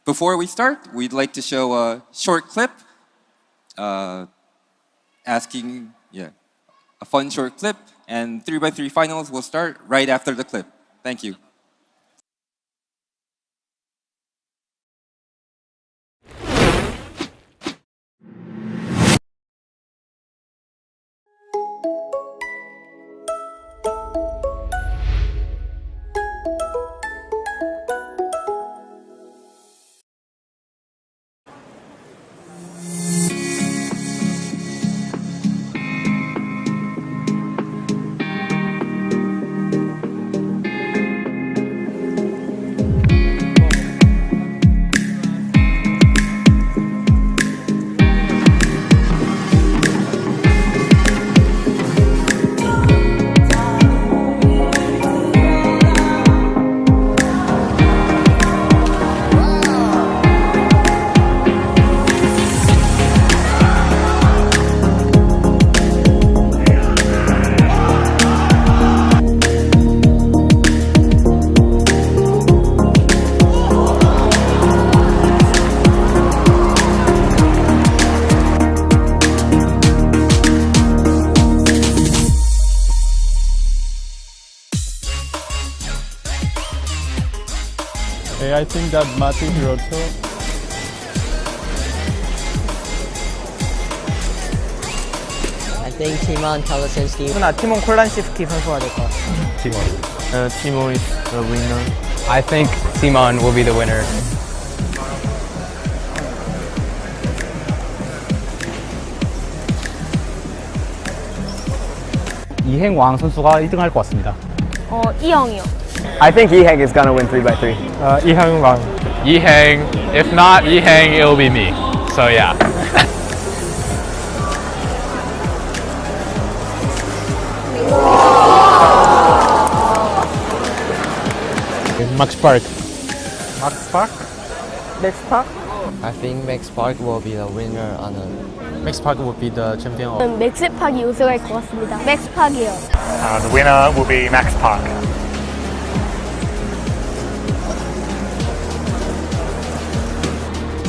Before we start, we'd like to show a short clip a fun short clip, and 3x3 finals will start right after the clip. Thank you. I think that Matu Hiroto. I think Timon Kalasinski. 티몬 콜란시스키 선수가 될 것 같아요. Timo is the winner. I think Simon will be the winner. 이행왕 선수가 1등할 것 같습니다. 이영이요. I think Yiheng is gonna win 3x3. 이항왕. Yiheng. If not Yiheng, it'll be me. So yeah. Max Park. Max Park? I think Max Park will be the winner on the. Max Park will be the champion of. 맥스팍이 우승할 것 같습니다. 맥스팍이요. The winner will be Max Park.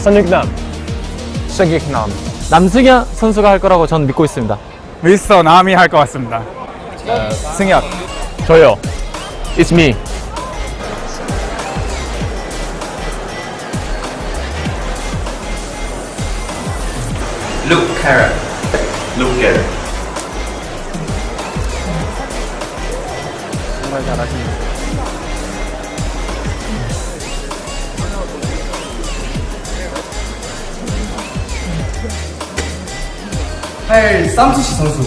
선익남. Sungik-nam. 남승현 선수가 할 거라고 저는 믿고 있습니다. 미스터 남이 할 것 같습니다. 승혁. 저요. It's me. Luke Carrot. 정말 잘하십니다. 쌈수시 선수.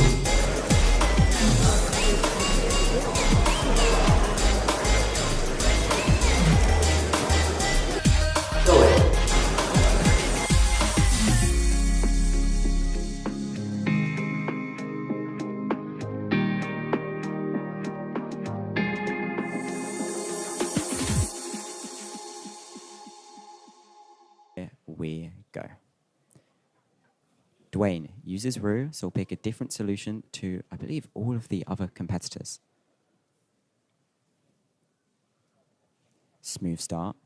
We go. Dwayne uses Rue, so we'll pick a different solution to, I believe, all of the other competitors. Smooth start.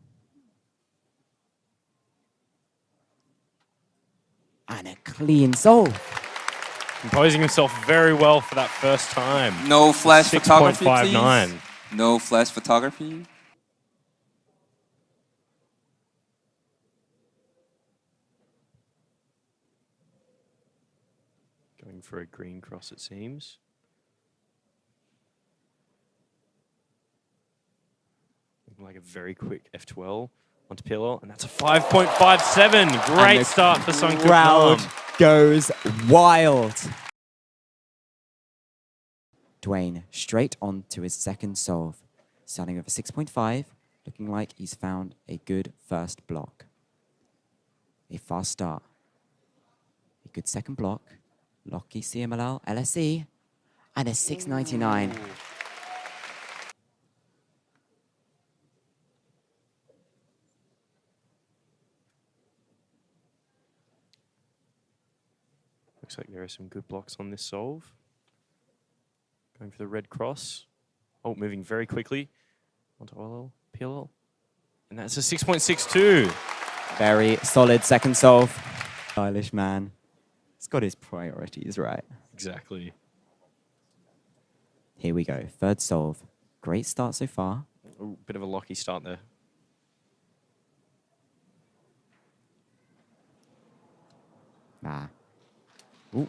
And a clean solve. Composing himself very well for that first time. No flash photography, please. 6.59. No flash photography. Going for a green cross, it seems. Looking like a very quick F12 onto Pillow, and that's a 5.57. Great start for Sungik Crowd Nam. goes wild. Dwayne straight on to his second solve, starting with a 6.5, looking like he's found a good first block. A fast start. A good second block. Locky CMLL, LSE, and a 6.99. Looks like there are some good blocks on this solve. Going for the red cross. Oh, moving very quickly onto OLL, PLL. And that's a 6.62. Very solid second solve. Stylish man. He's got his priorities right. Exactly. Here we go. Third solve. Great start so far. Ooh, bit of a locky start there. Ah. Ooh.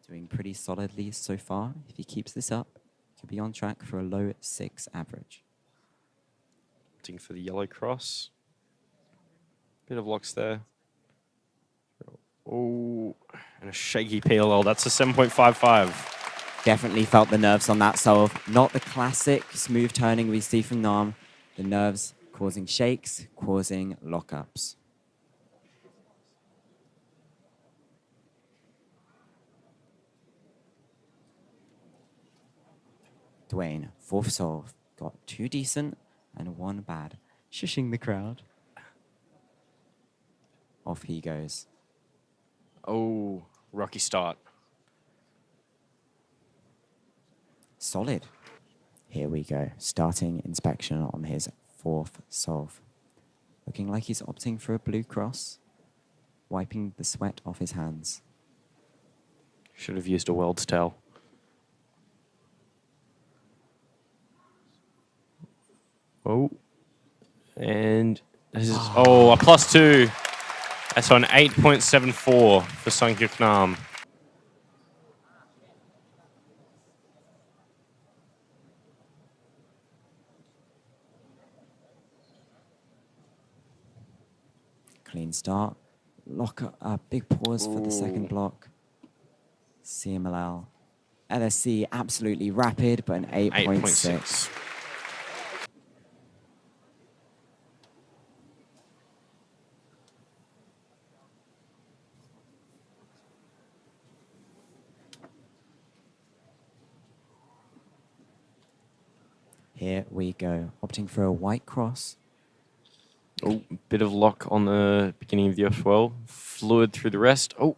Doing pretty solidly so far. If he keeps this up, could be on track for a low 6 average. Opting for the yellow cross. Bit of locks there. Oh, and a shaky PLL. That's a 7.55. Definitely felt the nerves on that solve. Not the classic smooth turning we see from Nam. The nerves causing shakes, causing lockups. Dwayne, fourth solve. Got 2 decent and 1 bad. Shushing the crowd. Off he goes. Oh, rocky start. Solid. Here we go. Starting inspection on his 4th solve. Looking like he's opting for a blue cross. Wiping the sweat off his hands. Should have used a Weld's towel. Oh, and this is a +2. That's on 8.74 for Sunghyuk Nam. Clean start. Big pause for the second block. CMLL. LSC absolutely rapid, but an 8.6. Here we go. Opting for a white cross. Oh, bit of lock on the beginning of the F12. Fluid through the rest. Oh,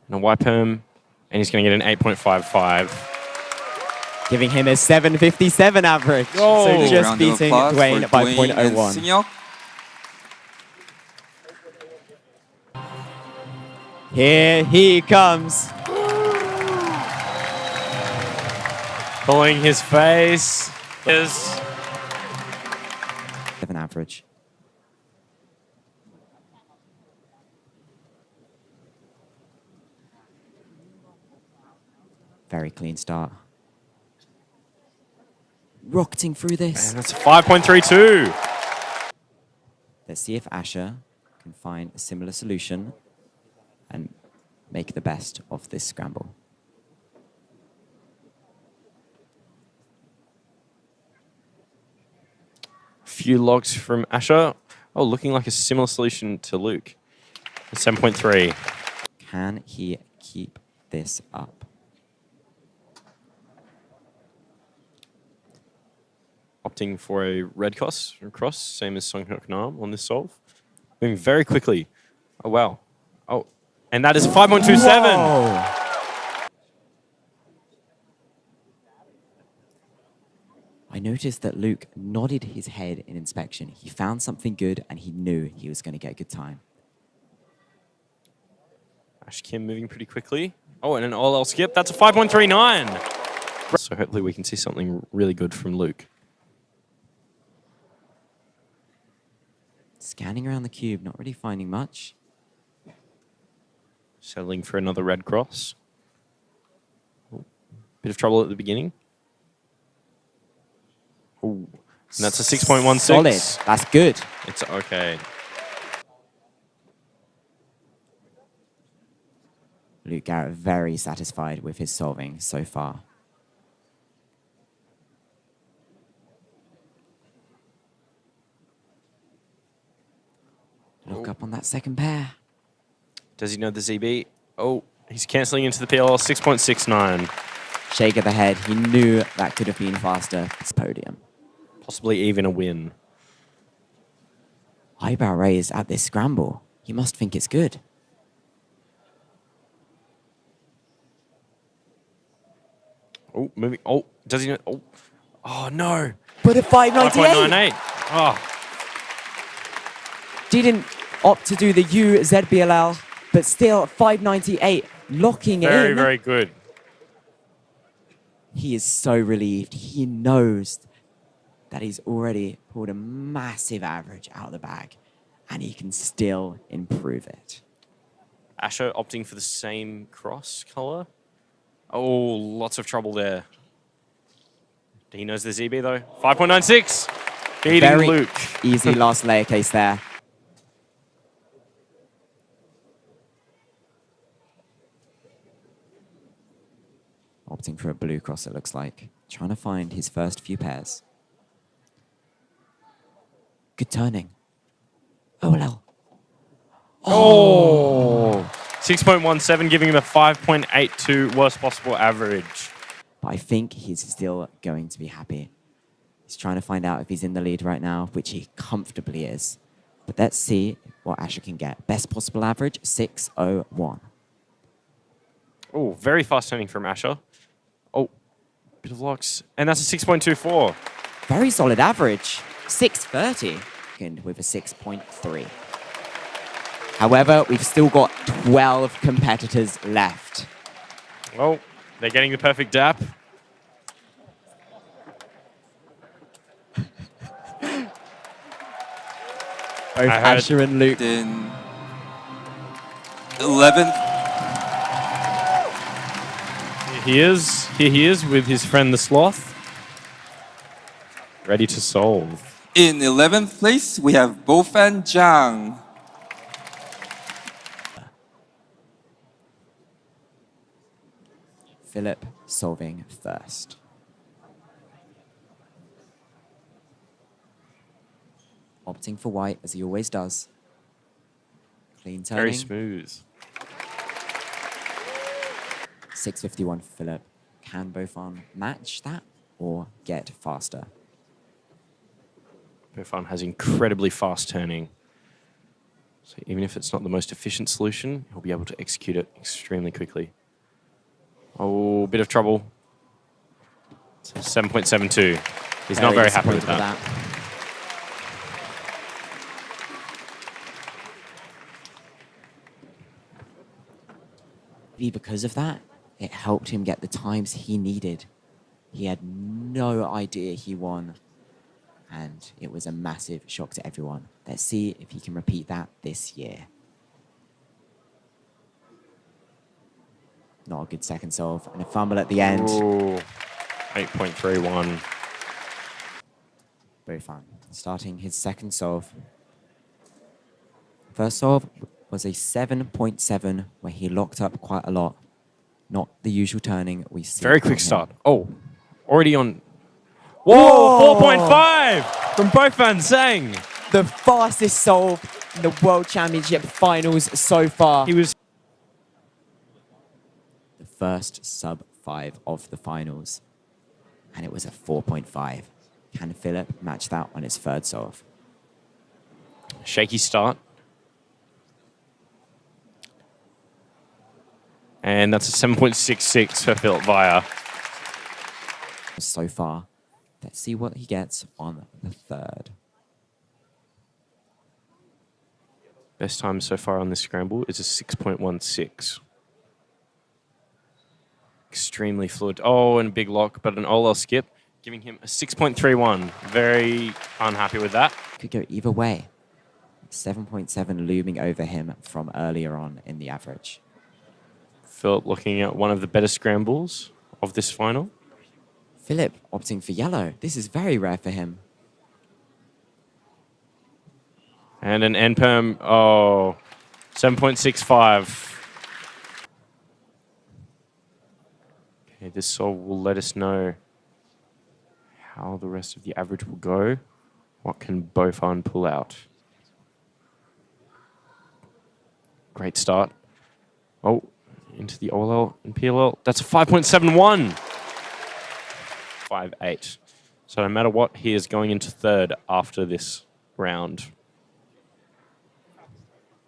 and a wipe him. And he's going to get an 8.55. Giving him a 7.57 average. Oh. So just Round of beating applause Dwayne for by Dwayne and 0.01. Singyok. Here he comes. Pulling his face. Is 7 average. Very clean start. Rocketing through this. and that's a 5.32. Let's see if Asher can find a similar solution and make the best of this scramble. Few logs from Asher. Oh, looking like a similar solution to Luke. A 7.3. Can he keep this up? Opting for a red cross, same as Sunghyuk Nam on this solve. Moving very quickly. Oh, wow. Oh, and that is 5.27. Whoa. I noticed that Luke nodded his head in inspection. He found something good and he knew he was going to get a good time. Ash Kim moving pretty quickly. Oh, and an all-out skip. That's a 5.39. So hopefully we can see something really good from Luke. Scanning around the cube, not really finding much. Settling for another red cross. Oh, bit of trouble at the beginning. Oh, and that's a 6.16. Solid. That's good. It's okay. Luke Garrett very satisfied with his solving so far. Look up on that second pair. Does he know the ZB? Oh, he's cancelling into the PLL 6.69. Shake of the head. He knew that could have been faster. It's podium. Possibly even a win. Eyebrow raised at this scramble. You must think it's good. Oh, moving. Oh, does he know? Oh, oh no. But a 598. 5.98. Oh, Didn't opt to do the UZBLL, but still 598, locking very, in. very good. He is so relieved. He knows that he's already pulled a massive average out of the bag, and he can still improve it. Asher opting for the same cross color. Oh, lots of trouble there. He knows the ZB though. 5.96. Beating Very Luke. easy last layer case there. Opting for a blue cross, it looks like. Trying to find his first few pairs. Good turning. OLL. Oh! 6.17, giving him a 5.82 worst possible average. But I think he's still going to be happy. He's trying to find out if he's in the lead right now, which he comfortably is. But let's see what Asher can get. Best possible average, 601. Oh, very fast turning from Asher. Oh, bit of locks. And that's a 6.24. Very solid average, 630. And with a 6.3. However, we've still got 12 competitors left. Oh, they're getting the perfect dap. Both Asher and Luke. In 11th. Here he is with his friend the Sloth. Ready to solve. In 11th place, we have Bofan Zhang. Philip solving first. Opting for white, as he always does. Clean turning. Very smooth. 651 for Philip. Can Bofan match that or get faster? Bofan has incredibly fast turning. So even if it's not the most efficient solution, he'll be able to execute it extremely quickly. Oh, bit of trouble. 7.72. He's not very happy with disappointed that. Maybe because of that, it helped him get the times he needed. He had no idea he won, and it was a massive shock to everyone. Let's see if he can repeat that this year. Not a good second solve, and a fumble at the end. Ooh, 8.31. Bofan starting his second solve. First solve was a 7.7 where he locked up quite a lot. Not the usual turning we see. Very from quick him. start. Oh, already on. Whoa, 4.5 from Bofan Zhang. The fastest solve in the World Championship finals so far. He was The first sub-5 of the finals. And it was a 4.5. Can Philip match that on his third solve? shaky start. And that's a 7.66 for Philip Via. So far. Let's see what he gets on the third. Best time so far on this scramble is a 6.16. Extremely fluid. Oh, and a big lock, but an OL skip, giving him a 6.31. Very unhappy with that. Could go either way. 7.7 looming over him from earlier on in the average. Philip looking at one of the better scrambles of this final. Philip opting for yellow. This is very rare for him. And an NPerm, oh, 7.65. Okay, this solve will let us know how the rest of the average will go. What can Bofan pull out? Great start. Oh, into the OLL and PLL. That's a 5.71. 5.8. So no matter what, he is going into third after this round.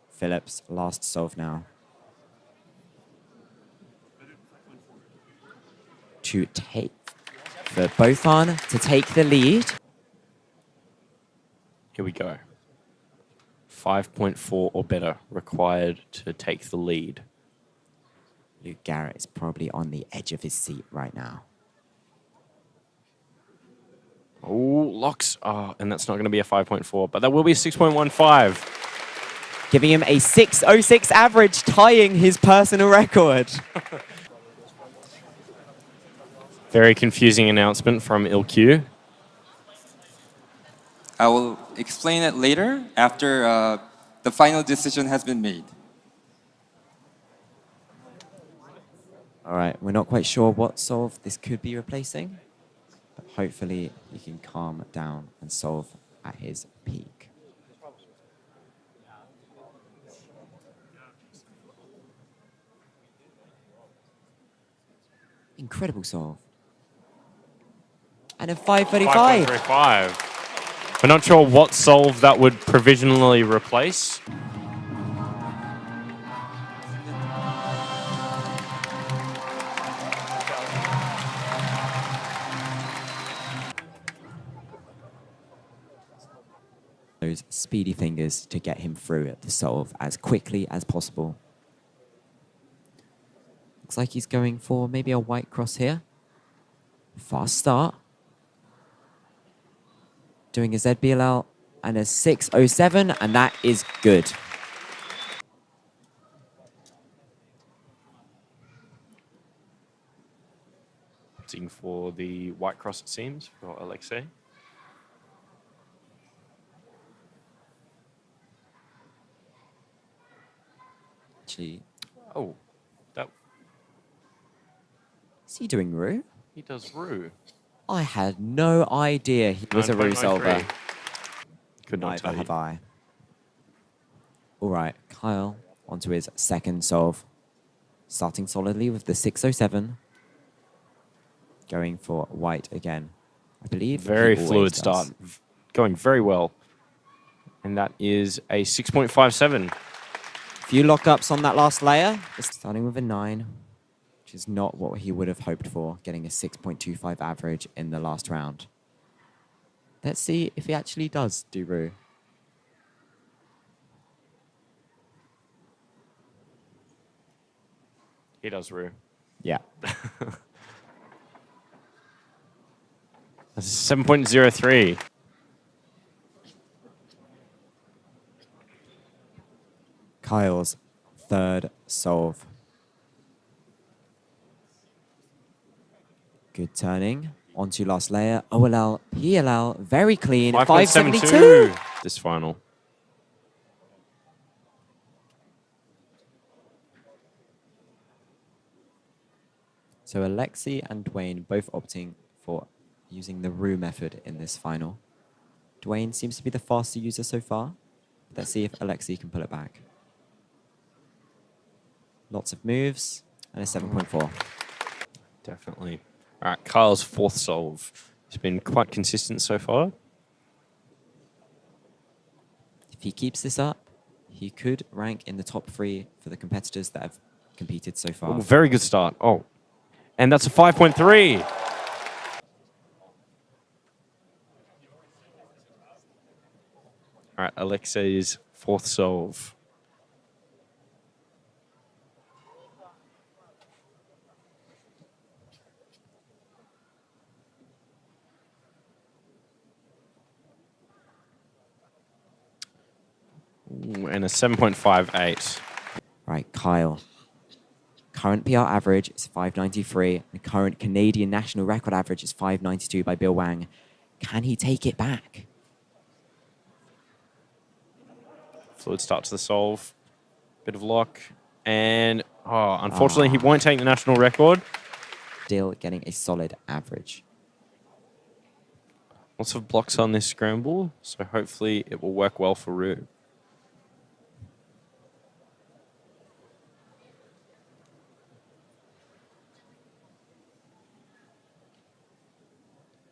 Philip's last solve now. to take, for Bofan to take the lead. Here we go. 5.4 or better required to take the lead. Luke Garrett is probably on the edge of his seat right now. Oh, locks. Oh, and that's not going to be a 5.4, but that will be a 6.15. Giving him a 6.06 average, tying his personal record. Very confusing announcement from ILQ. I will explain it later after the final decision has been made. All right, we're not quite sure what solve this could be replacing, but hopefully he can calm down and solve at his peak. Incredible solve. And a 5.35. 5.35. We're not sure what solve that would provisionally replace. Those speedy fingers to get him through at the solve as quickly as possible. Looks like he's going for maybe a white cross here. Fast start. Doing a ZBLL and a 6.07, and that is good. Opting for the white cross, it seems, for Alexei. Actually, Oh, that is he doing Roux? he does Roux. I had no idea he was a Roux solver. Could not Neither tell you. have I. All right, Kyle onto his second solve. Starting solidly with the 6.07. Going for white again. I believe Very he always fluid does. start. Going very well. And that is a 6.57. Few lockups on that last layer. Starting with a 9, which is not what he would have hoped for, getting a 6.25 average in the last round. Let's see if he actually does do Roux. He does Roux. Yeah. That's 7.03. Kyle's third solve. Good turning. Onto last layer. OLL, PLL, very clean. 5.72. This final. So Alexei and Dwayne both opting for using the Roux method in this final. Dwayne seems to be the faster user so far. Let's see if Alexei can pull it back. Lots of moves and a 7.4. Definitely. All right, Kyle's fourth solve. He's been quite consistent so far. If he keeps this up, he could rank in the top 3 for the competitors that have competed so far. Oh, very good start. Oh, and that's a 5.3. All right, Alexei's fourth solve. Ooh, and a 7.58. Right, Kyle. Current PR average is 5.93. The current Canadian national record average is 5.92 by Bill Wang. Can he take it back? Fluid start to the solve. Bit of lock. And, oh, unfortunately, he won't take the national record. Still getting a solid average. Lots of blocks on this scramble, so hopefully it will work well for Roux.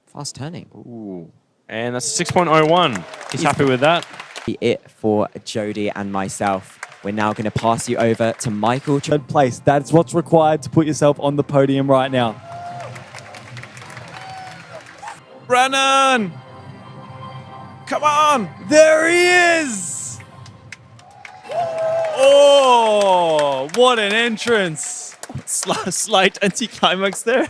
Fast turning. Ooh. And that's 6.01. He's happy with that. It for Jody and myself. We're now going to pass you over to Michael. Third place. That's what's required to put yourself on the podium right now. Brennan! Come on! There he is! Oh, what an entrance! Slight anticlimax there.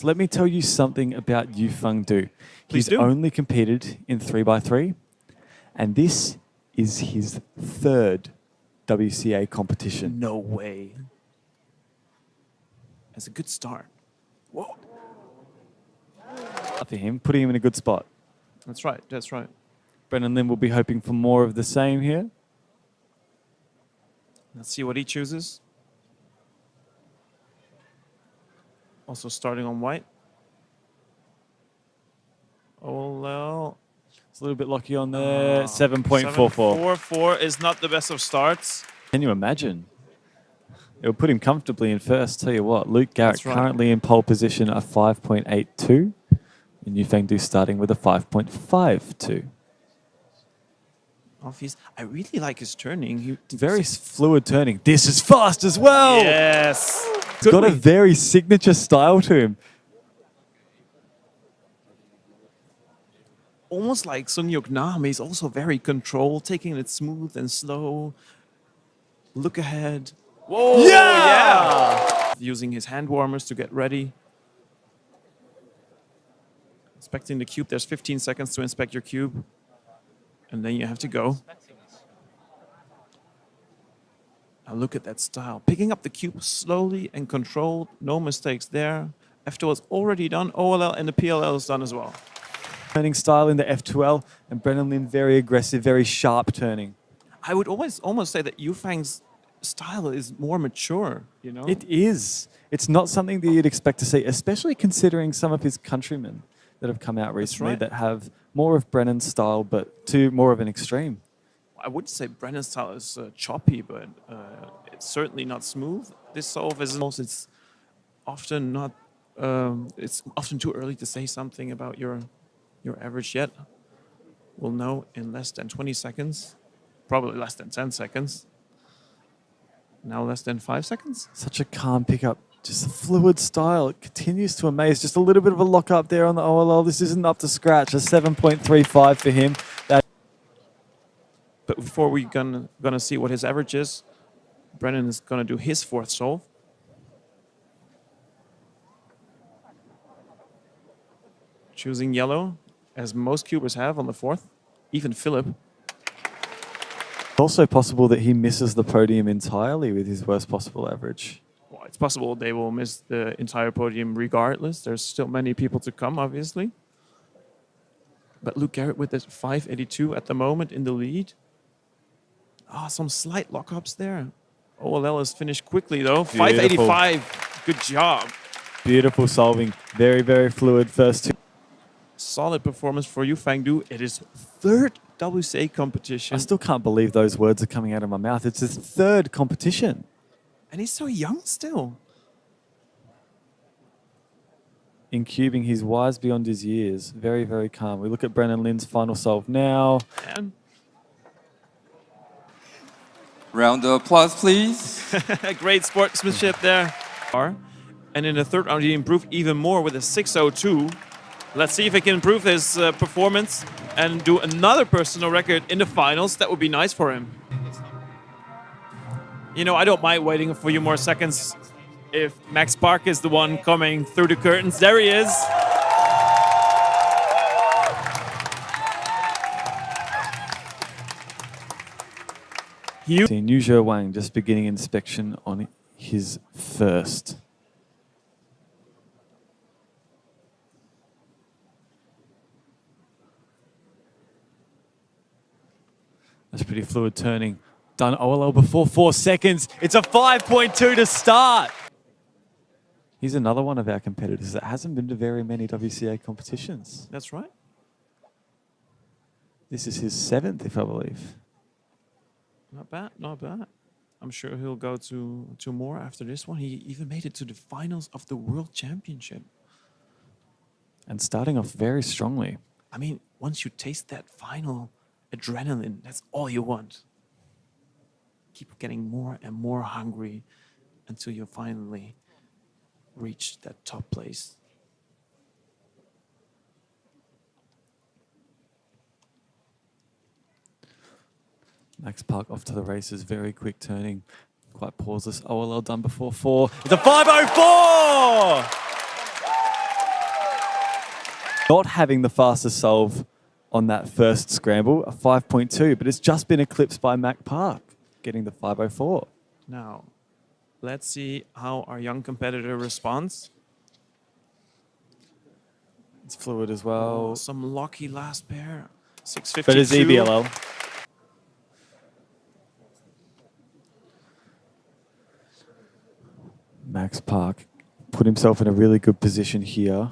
Let me tell you something about Yufeng Du. He's do. only competed in 3x3, and this is his third WCA competition. No way. That's a good start. Whoa. For him, putting him in a good spot. That's right, that's right. Brennan Lin will be hoping for more of the same here. Let's see what he chooses. Also starting on white. Oh, well. It's a little bit lucky on there. 7.44. 7.44 is not the best of starts. Can you imagine? It will put him comfortably in first. Tell you what, Luke Garrett That's right. currently in pole position at 5.82. And Yufeng Du starting with a 5.52. I really like his turning. Very fluid turning. This is fast as well. Yes. He's got a very signature style to him. Almost like Sung Yuk Nam. He's also very controlled, taking it smooth and slow. Look ahead. Whoa! Yeah! Using his hand warmers to get ready. Inspecting the cube. There's 15 seconds to inspect your cube. And then you have to go. Now look at that style. Picking up the cube slowly and controlled. No mistakes there. F2 is already done. OLL and the PLL is done as well. Turning style in the F2L, and Brennan Lin very aggressive, very sharp turning. I would almost say that Yufeng's style is more mature, you know? It is. It's not something that you'd expect to see, especially considering some of his countrymen that have come out recently that have more of Brennan's style, but to more of an extreme. I wouldn't say Brennan's style is choppy, but it's certainly not smooth. This solve is it's often not. It's often too early to say something about your average yet. We'll know in less than 20 seconds, probably less than 10 seconds. Now less than 5 seconds. Such a calm pickup, just a fluid style. It continues to amaze. Just a little bit of a lock up there on the OLL. This isn't up to scratch. A 7.35 for him. But before we're gonna see what his average is, Brennan is gonna do his fourth solve. Choosing yellow, as most cubers have on the fourth. Even Philip. It's also possible that he misses the podium entirely with his worst possible average. Well, it's possible they will miss the entire podium regardless. There's still many people to come, obviously. But Luke Garrett with this 582 at the moment in the lead. Some slight lockups there. OLL is finished quickly, though. Beautiful. 585. Good job. Beautiful solving. Very, very fluid first two. Solid performance for Yufeng Du. It is third WCA competition. I still can't believe those words are coming out of my mouth. It's his third competition. And he's so young still. In cubing, he's wise beyond his years. Very, very calm. We look at Brennan Lin's final solve now. And Round of applause, please. great sportsmanship there. And in the third round, he improved even more with a 602. Let's see if he can improve his performance and do another personal record in the finals. That would be nice for him. You know, I don't mind waiting a few more seconds if Max Park is the one coming through the curtains. There he is. Yu Zhe Wang just beginning inspection on his first. That's pretty fluid turning. Done OLL before 4 seconds. It's a 5.2 to start. He's another one of our competitors that hasn't been to very many WCA competitions. That's right. This is his 7th, if I believe. Not bad, not bad. I'm sure he'll go to more after this one. He even made it to the finals of the World Championship. And starting off very strongly. I mean, once you taste that final adrenaline, that's all you want. Keep getting more and more hungry until you finally reach that top place. Max Park off to the races, very quick turning, quite pauseless. OLL done before 4. It's a 5:04! Not having the fastest solve on that first scramble, a 5.2, but it's just been eclipsed by Mac Park, getting the 5:04. Now, let's see how our young competitor responds. It's fluid as well. Oh, some lucky last pair. 6:52. But it's EBLL. Max Park put himself in a really good position here.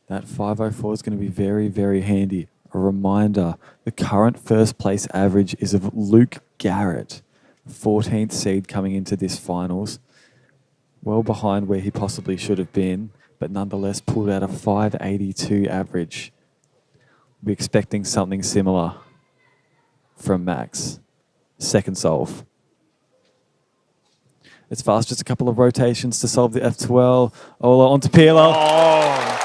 That 5:04 is going to be very, very handy. A reminder, the current first place average is of Luke Garrett, 14th seed coming into this finals. Well behind where he possibly should have been, but nonetheless pulled out a 5:82 average. We're expecting something similar from Max. Second solve. It's fast, just a couple of rotations to solve the F12. Ola onto Pila. Oh.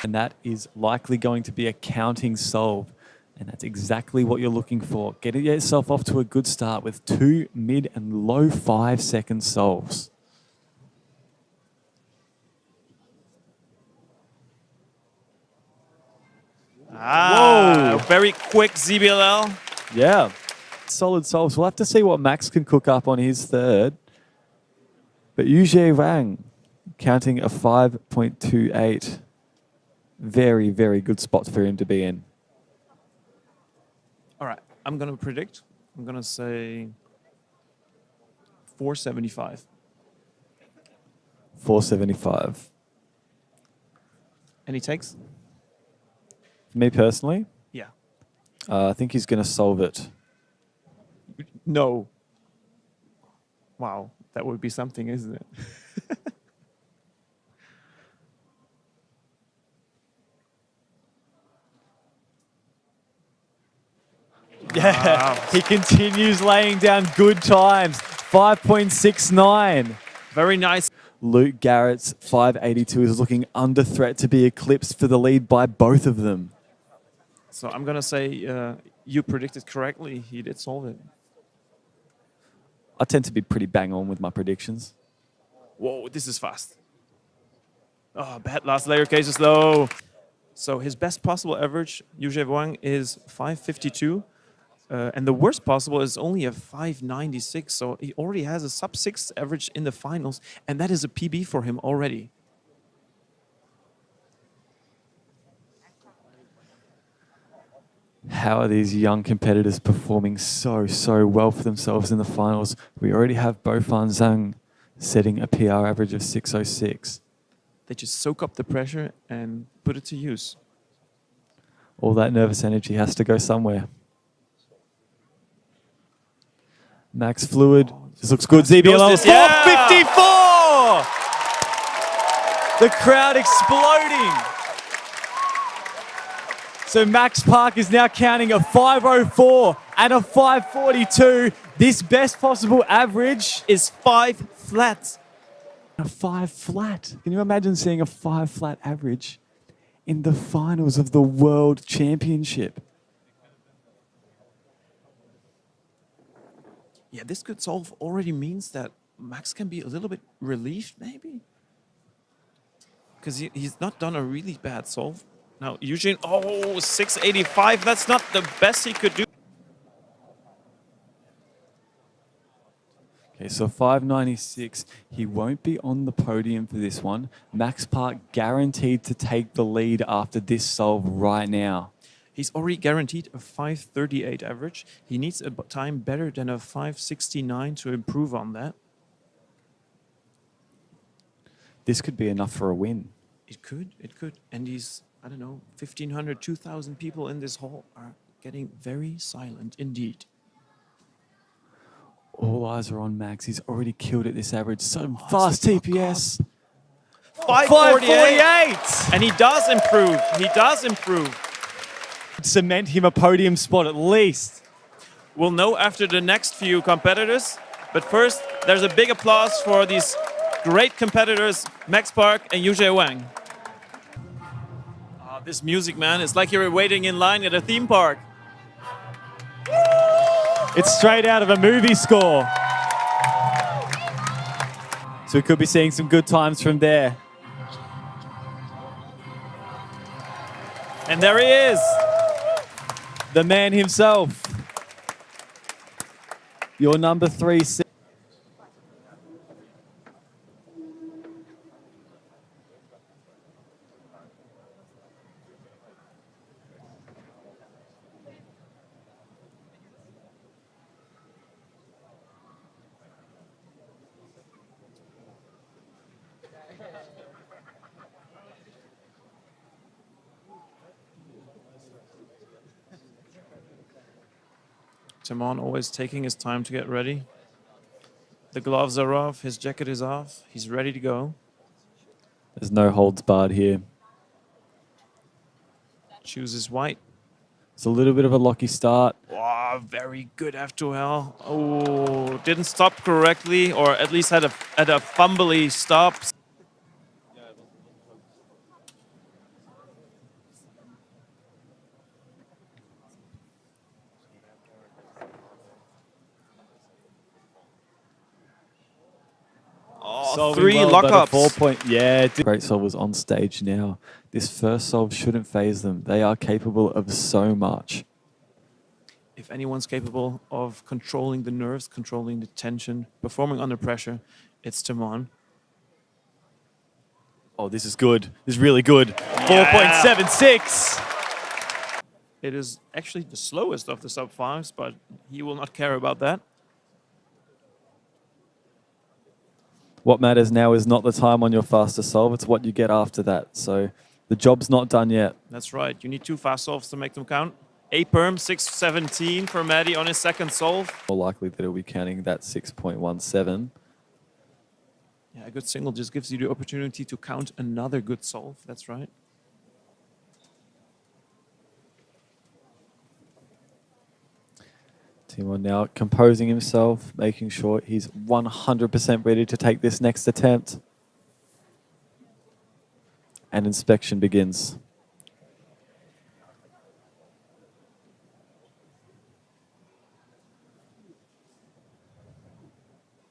And that is likely going to be a counting solve. And that's exactly what you're looking for. Get yourself off to a good start with 2 mid and low 5-second solves. Whoa. Very quick ZBLL. Yeah. Solid solves. We'll have to see what Max can cook up on his third. But Yuzhe Wang counting a 5.28. Very, very good spot for him to be in. All right, I'm going to predict. I'm going to say 475. 475. Any takes? Me personally, Yeah. I think he's going to solve it. No. Wow, that would be something, isn't it? Yeah, he continues laying down good times. 5.69. Very nice. Luke Garrett's 582 is looking under threat to be eclipsed for the lead by both of them. So I'm going to say you predicted correctly. He did solve it. I tend to be pretty bang on with my predictions. Whoa, this is fast. Oh, bad last layer cases though. So his best possible average, Yuzhe Wang, is 552. And the worst possible is only a 596. So he already has a sub-6 average in the finals. And that is a PB for him already. How are these young competitors performing so well for themselves in the finals? We already have Bo Fan Zhang setting a PR average of 606. They just soak up the pressure and put it to use. All that nervous energy has to go somewhere. Max Fluid. This looks good. ZBLL. 454! The crowd exploding. So Max Park is now counting a 504 and a 542. This best possible average is 5 flat. A 5 flat. Can you imagine seeing a 5 flat average in the finals of the World Championship? Yeah, this good solve already means that Max can be a little bit relieved, maybe? Because he's not done a really bad solve. Now, Eugene, 685. That's not the best he could do. Okay, so 596. He won't be on the podium for this one. Max Park guaranteed to take the lead after this solve right now. He's already guaranteed a 538 average. He needs a time better than a 569 to improve on that. This could be enough for a win. It could. And these, I don't know, 1,500, 2,000 people in this hall are getting very silent indeed. All eyes are on Max. He's already killed at this average. So fast TPS. 548! And he does improve. He does improve. Cement him a podium spot at least. We'll know after the next few competitors. But first, there's a big applause for these great competitors, Max Park and Yuzhe Wang. This music, man, it's like you're waiting in line at a theme park. Woo! It's straight out of a movie score. So we could be seeing some good times from there. And there he is. The man himself. Your number 3. Timon always taking his time to get ready. The gloves are off, his jacket is off, he's ready to go. There's no holds barred here. Chooses white. It's a little bit of a locky start. Oh, very good F2L. Oh, didn't stop correctly, or at least had a fumbly stop. Oh, 3 lockups. 4 point. Yeah, great solvers on stage now. This first solve shouldn't phase them. They are capable of so much. If anyone's capable of controlling the nerves, controlling the tension, performing under pressure, it's Timon. Oh, this is good. This is really good. 4.76. It is actually the slowest of the sub-5s, but he will not care about that. What matters now is not the time on your faster solve, it's what you get after that. So the job's not done yet. That's right. You need 2 fast solves to make them count. 8 perm, 6.17 for Maddie on his second solve. More likely that he'll be counting that 6.17. Yeah, a good single just gives you the opportunity to count another good solve. That's right. Timon now composing himself, making sure he's 100% ready to take this next attempt. And inspection begins.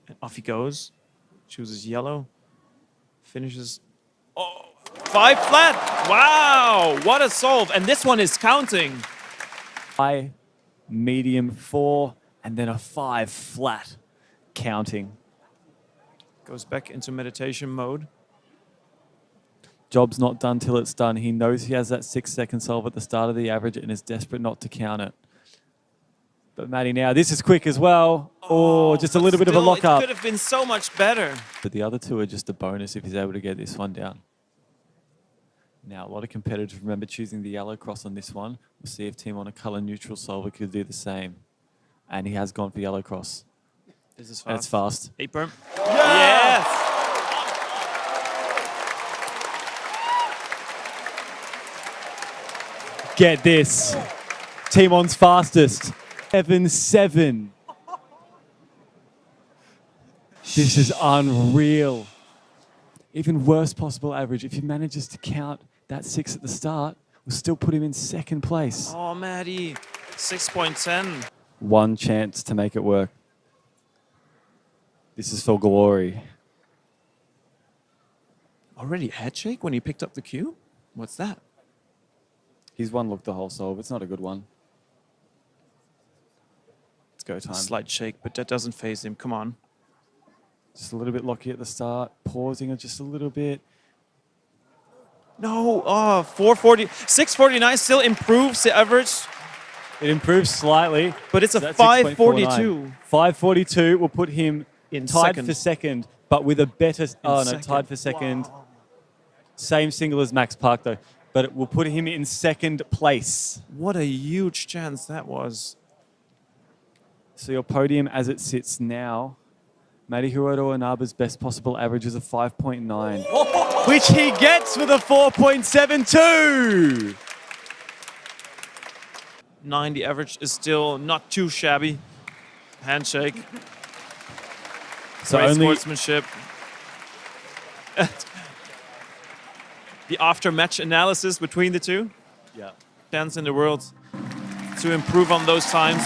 And off he goes. Chooses yellow. Finishes. Oh, 5 flat. Wow, what a solve. And this one is counting. High, medium 4, and then a 5 flat counting. Goes back into meditation mode. Job's not done till it's done. He knows he has that 6-second solve at the start of the average and is desperate not to count it. But Maddie now, this is quick as well. Oh, just a little bit of a lockup. It could have been so much better. But the other 2 are just a bonus if he's able to get this one down. Now, a lot of competitors remember choosing the yellow cross on this one. We'll see if team on a color neutral solver could do the same. And he has gone for yellow cross. This is fast. And it's fast. 8 perm. Yes! Get this. Timon's fastest. 7-7. This is unreal. Even worst possible average. If he manages to count that 6 at the start, we'll still put him in 2nd place. Oh, Maddie. 6.10. One chance to make it work. This is for glory. Already head shake when he picked up the cue? What's that? He's one look the whole solve. It's not a good one. It's go time. Slight shake, but that doesn't phase him. Come on. Just a little bit locky at the start. Pausing just a little bit. No. Oh, 440. 649 still improves the average. It improves slightly. But it's a That's 542. 542 will put him In tied second. for second, but with a better... Oh, no, second. tied for second. Wow. Same single as Max Park, though. But it will put him in 2nd place. What a huge chance that was. So your podium as it sits now, Madi Hiroto Inaba's best possible average is a 5.9, which he gets with a 4.72. 90 average is still not too shabby. Handshake. So Great only sportsmanship. The after-match analysis between the two. Yeah. Chance in the world to improve on those times.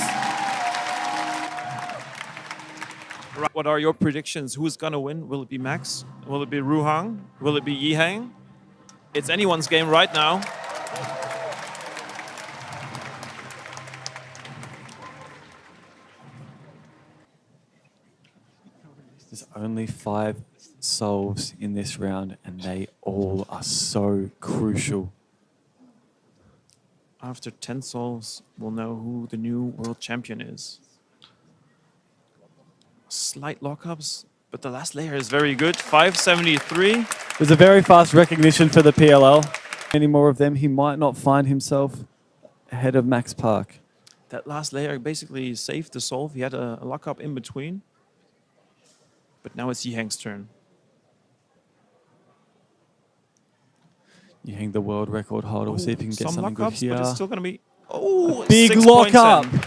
What are your predictions? Who's gonna win? Will it be Max? Will it be Ruhang? Will it be Yihang? It's anyone's game right now. There's only 5 solves in this round, and they all are so crucial. After 10 solves, we'll know who the new world champion is. Slight lockups, but the last layer is very good. 573. There's a very fast recognition for the PLL. Any more of them, he might not find himself ahead of Max Park. That last layer basically saved the solve. He had a lockup in between. But now it's Yihang's turn. Yihang, the world record holder. We'll see if he can get something good lockups, here. but it's still going to be... Oh, big 6 lockup. points in.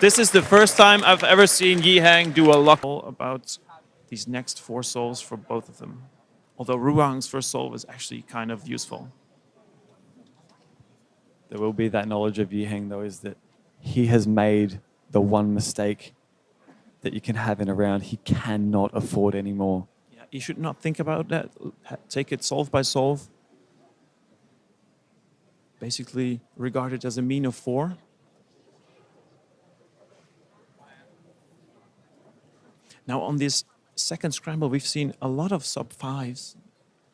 This is the first time I've ever seen Yihang do a lockup about these next 4 solves for both of them. Although Ruhang's first solve is actually kind of useful. There will be that knowledge of Yihang, though, is that he has made the one mistake that you can have in a round. He cannot afford anymore. Yeah, you should not think about that. Take it solve by solve. Basically regard it as a mean of 4. Now on this second scramble, we've seen a lot of sub-5s.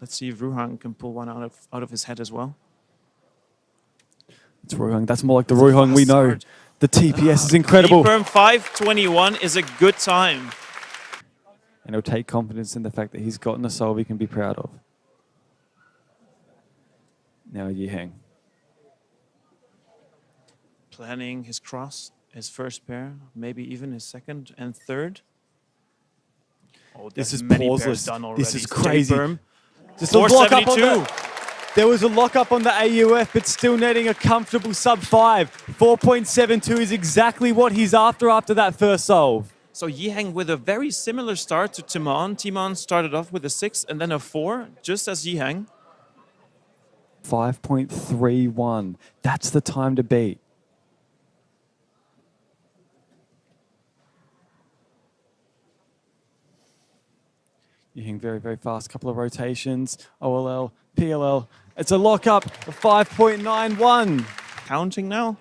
Let's see if Ruhang can pull one out of his head as well. It's Ruhang. That's more like the Ruhang we know. The TPS is incredible. Firm 521 is a good time. And he'll take confidence in the fact that he's gotten a solve he can be proud of. Now Yihang. Planning his cross, his first pair, maybe even his second and third. Oh, This is many pauseless. pairs done already. This is crazy. Just a 472. There was a lockup on the AUF, but still netting a comfortable sub-5. 4.72 is exactly what he's after that first solve. So Yihang with a very similar start to Timon. Timon started off with a 6 and then a 4, just as Yihang. 5.31. That's the time to beat. Yihang very, very fast. Couple of rotations. OLL, PLL. It's a lockup of 5.91. Counting now.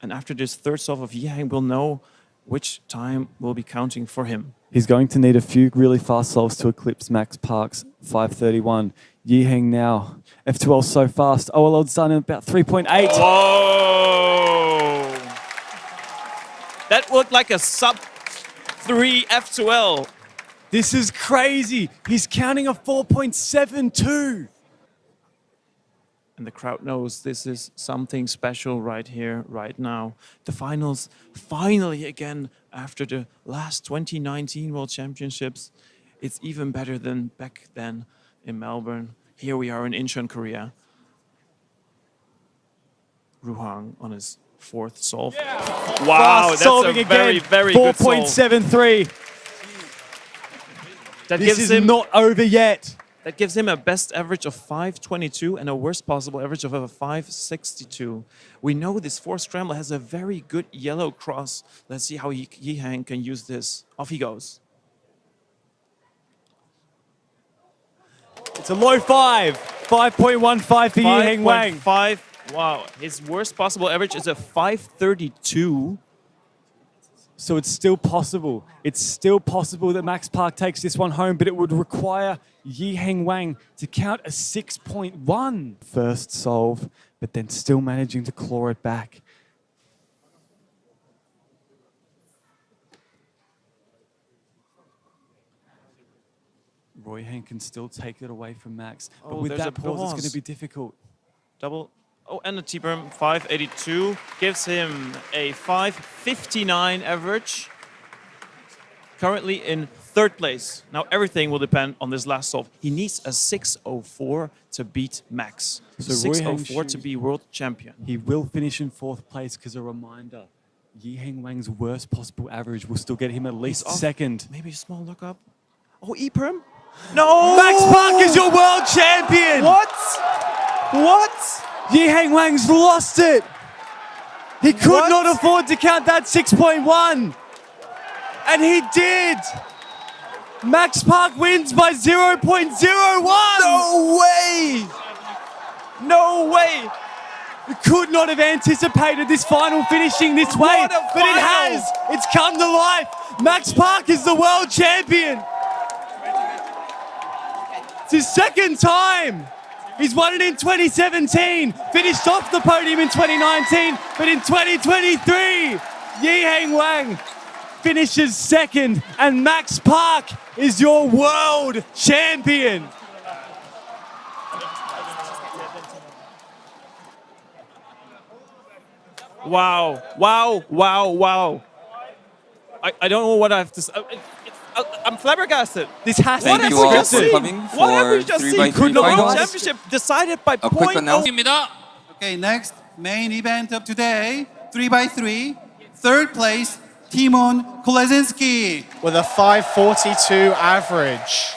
And after this third solve of Yihang, we'll know which time will be counting for him. He's going to need a few really fast solves to eclipse Max Park's 5.31. Yihang now. F2L so fast. OLL's done in about 3.8. Whoa! That looked like a sub-3 F2L. This is crazy. He's counting a 4.72. And the crowd knows this is something special right here, right now. The finals, finally again, after the last 2019 World Championships. It's even better than back then in Melbourne. Here we are in Incheon, Korea. Ruhang on his 4th solve. Yeah. Wow, Fast that's solving a again. very good solve. 4.73. This is not over yet. That gives him a best average of 522 and a worst possible average of a 562. We know this 4th scramble has a very good yellow cross. Let's see how Yihang can use this. Off he goes. It's a low 5. 5.15 for Yihang Wang. 5.5. Wow. His worst possible average is a 532. So it's still possible. It's still possible that Max Park takes this one home, but it would require Yihang Wang to count a 6.1. First solve, but then still managing to claw it back. Roy Hang can still take it away from Max, but with that pause, it's going to be difficult. Double. Oh, and a T-berm, 582, gives him a 559 average. Currently in 3rd place. Now everything will depend on this last solve. He needs a 604 to beat Max. So 604 to be world champion. He will finish in 4th place because a reminder, Yihang Wang's worst possible average will still get him at least 2nd. Maybe a small lookup. Oh, E-perm? No! Max Park is your world champion! What? What? Yihang Wang's lost it. He could not afford to count that 6.1. And he did! Max Park wins by 0.01! No way! No way! We could not have anticipated this final finishing this way, but it has! It's come to life! Max Park is the world champion! It's his second time! He's won it in 2017, finished off the podium in 2019, but in 2023, Yiheng Wang finishes second, and Max Park is your world champion. Wow, wow, wow, wow. I don't know what I have to say. I'm flabbergasted. This has Thank to be you all flabbergasted. for coming What have we for just 3 seen? by 3 Could the world finals. championship decided by A quick announcement. Okay, next main event of today, 3 by 3. Third place, Timon Kolesinski. With a 5:42 average.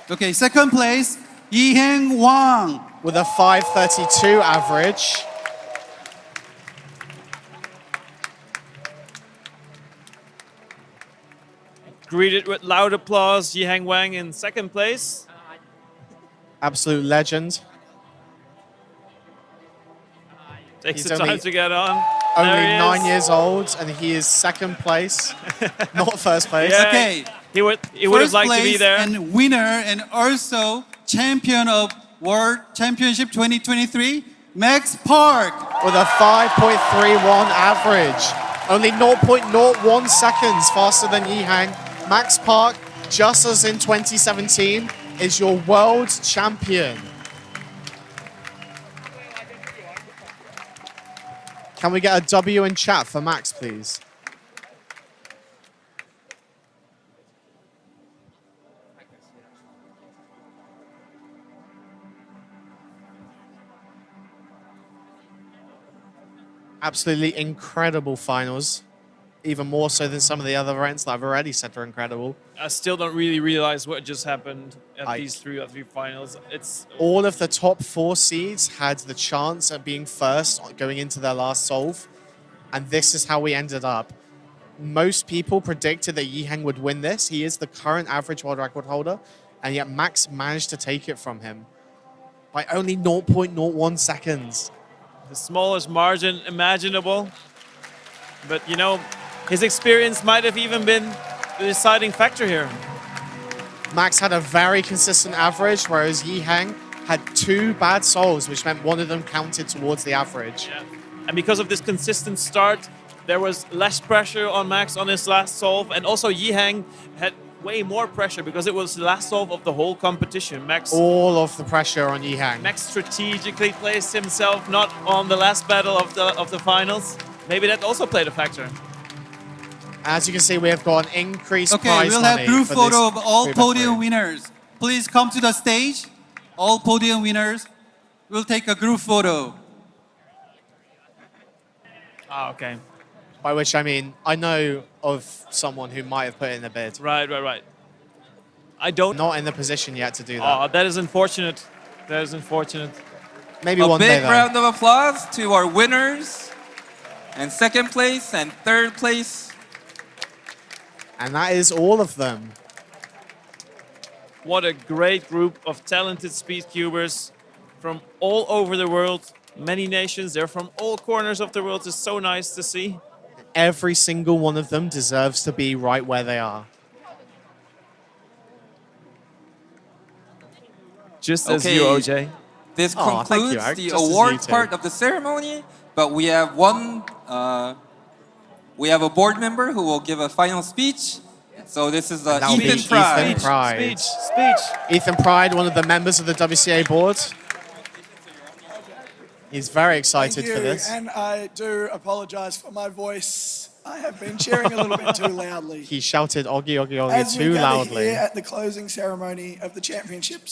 Okay, second place, Yiheng Wang. With a 5:32 average. Greeted with loud applause, Yiheng Wang in second place. Absolute legend. Takes He's the time only- to get on. Only There he 9 is. years old, and he is second place, not first place. Yeah, Okay. He would have First liked to be place there. and winner and also champion of World Championship 2023, Max Park. With a 5.31 average. Only 0.01 seconds faster than Yiheng. Max Park, just as in 2017, is your world champion. Can we get a W in chat for Max, please? Absolutely incredible finals. Even more so than some of the other events that I've already said are incredible. I still don't really realize what just happened at these three finals. It's All of the top 4 seeds had the chance at being first going into their last solve. And this is how we ended up. Most people predicted that Yiheng would win this. He is the current average world record holder. And yet Max managed to take it from him by only 0.01 seconds. the smallest margin imaginable. But, you know, his experience might have even been the deciding factor here. Max had a very consistent average, whereas Yiheng had 2 bad solves, which meant one of them counted towards the average. Yeah. And because of this consistent start, there was less pressure on Max on his last solve. And also Yiheng had way more pressure because it was the last solve of the whole competition. Max All of the pressure on Yiheng. Max strategically placed himself not on the last battle of the finals. Maybe that also played a factor. As you can see, we have got an increased Okay, prize we'll money have group for this photo of all 3x3. podium winners. Please come to the stage. All podium winners. We'll take a group photo. Ah, okay. By which I mean, I know of someone who might have put in a bid. Right. I don't... Not in the position yet to do that. Oh, that is unfortunate. That is unfortunate. Maybe A one day, big though. round of applause to our winners and second place and third place. And that is all of them. What a great group of talented speed cubers from all over the world. Many nations. They're from all corners of the world. It's so nice to see. Every single one of them deserves to be right where they are. Just as you, OJ. This Aw, thank you, concludes Eric. the Just as you award too. part of the ceremony, but we have we have a board member who will give a final speech. So this is And that'll be Ethan Pride. Ethan Pride. Speech. Ethan Pride, one of the members of the WCA board. He's very excited Thank you, for this. and I do apologise for my voice. I have been cheering a little bit too loudly. He shouted "Oggy, Oggy, Oggy" As we too gather loudly. here at the closing ceremony of the championships,